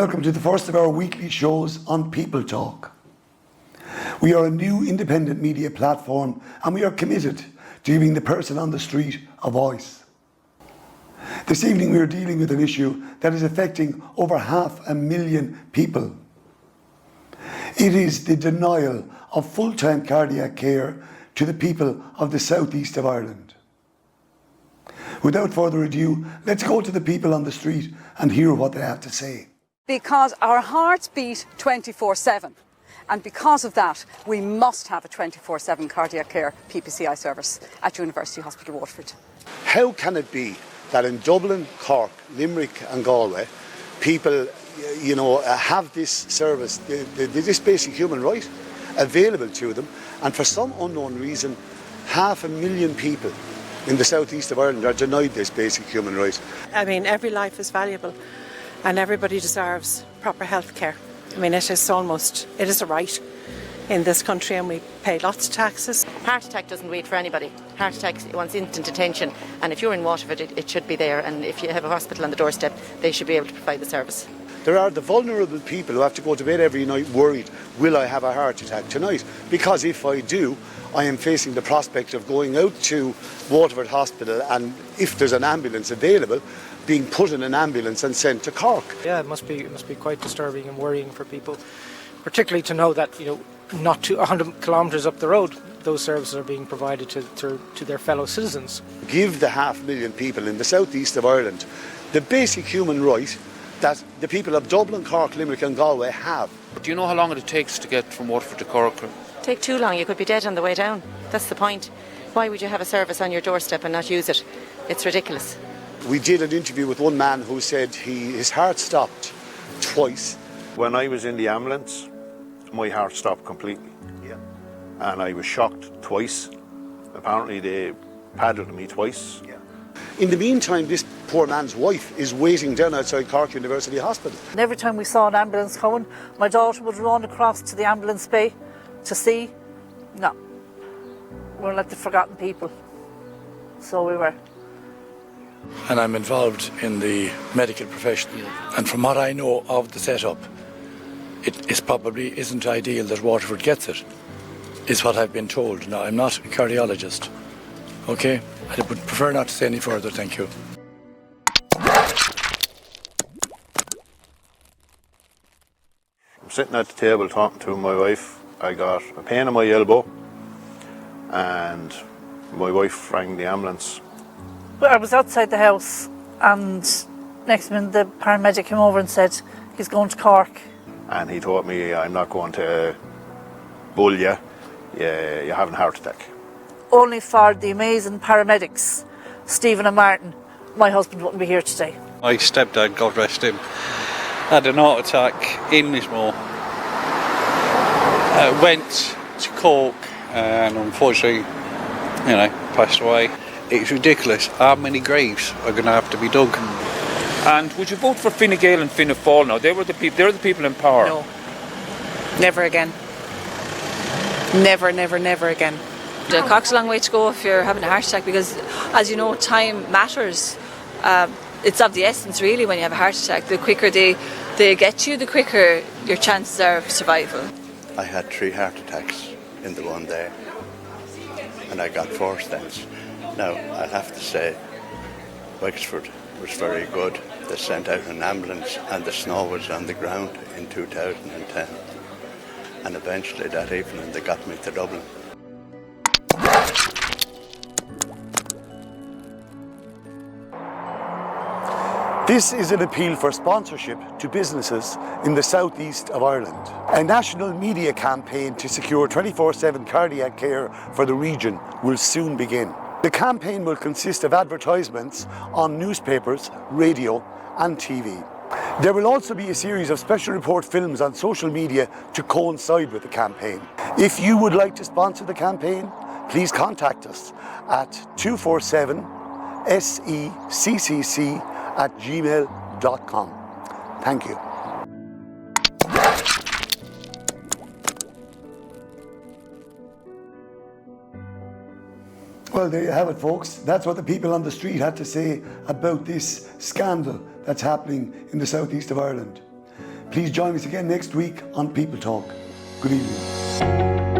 Welcome to the first of our weekly shows on People Talk. We are a new independent media platform and we are committed to giving the person on the street a voice. This evening we are dealing with an issue that is affecting over 500,000 people. It is the denial of full-time cardiac care to the people of the southeast of Ireland. Without further ado, let's go to the people on the street and hear what they have to say. Because our hearts beat 24/7, and because of that we must have a 24/7 cardiac care PPCI service at University Hospital Waterford. How can it be that in Dublin, Cork, Limerick and Galway people have this service, this basic human right available to them, and for some unknown reason 500,000 people in the southeast of Ireland are denied this basic human right? I mean, every life is valuable and everybody deserves proper health care. I mean, it is a right in this country and we pay lots of taxes. Heart attack doesn't wait for anybody. Heart attack wants instant attention, and if you're in Waterford it should be there, and if you have a hospital on the doorstep they should be able to provide the service. There are the vulnerable people who have to go to bed every night worried, will I have a heart attack tonight? Because if I do, I am facing the prospect of going out to Waterford Hospital and if there's an ambulance available, being put in an ambulance and sent to Cork. Yeah, it must be quite disturbing and worrying for people, particularly to know that, not 100 kilometres up the road, those services are being provided to their fellow citizens. Give the 500,000 people in the southeast of Ireland the basic human right that the people of Dublin, Cork, Limerick and Galway have. Do you know how long it takes to get from Waterford to Cork? Take too long, you could be dead on the way down. That's the point. Why would you have a service on your doorstep and not use it? It's ridiculous. We did an interview with one man who said his heart stopped twice. When I was in the ambulance, my heart stopped completely. Yeah. And I was shocked twice. Apparently they paddled me twice. Yeah. In the meantime, this poor man's wife is waiting down outside Cork University Hospital. And every time we saw an ambulance coming, my daughter would run across to the ambulance bay to see. No, we're like the forgotten people. So we were. And I'm involved in the medical profession. And from what I know of the setup, it probably isn't ideal that Waterford gets it, is what I've been told. Now, I'm not a cardiologist, okay? I would prefer not to say any further, thank you. I'm sitting at the table talking to my wife. I got a pain in my elbow and my wife rang the ambulance. I was outside the house and next minute the paramedic came over and said he's going to Cork. And he told me, I'm not going to bull you, you're having a heart attack. Only for the amazing paramedics, Stephen and Martin, my husband wouldn't be here today. My stepdad, God rest him, had an heart attack in Lismore. Went to Cork and unfortunately, passed away. It's ridiculous how many graves are going to have to be dug. And would you vote for Fine Gael and Fianna Fáil now? They're the people in power. No, never again. Never, never, never again. The Cork's a long way to go if you're having a heart attack because, as you know, time matters. It's of the essence really when you have a heart attack. The quicker they get you, the quicker your chances are of survival. I had 3 heart attacks in the one day and I got 4 stents. Now, I have to say, Wexford was very good. They sent out an ambulance and the snow was on the ground in 2010. And eventually that evening they got me to Dublin. This is an appeal for sponsorship to businesses in the southeast of Ireland. A national media campaign to secure 24/7 cardiac care for the region will soon begin. The campaign will consist of advertisements on newspapers, radio and TV. There will also be a series of special report films on social media to coincide with the campaign. If you would like to sponsor the campaign, please contact us at 247-SECCC@gmail.com. Thank you. Well, there you have it, folks. That's what the people on the street had to say about this scandal that's happening in the southeast of Ireland. Please join us again next week on People Talk. Good evening.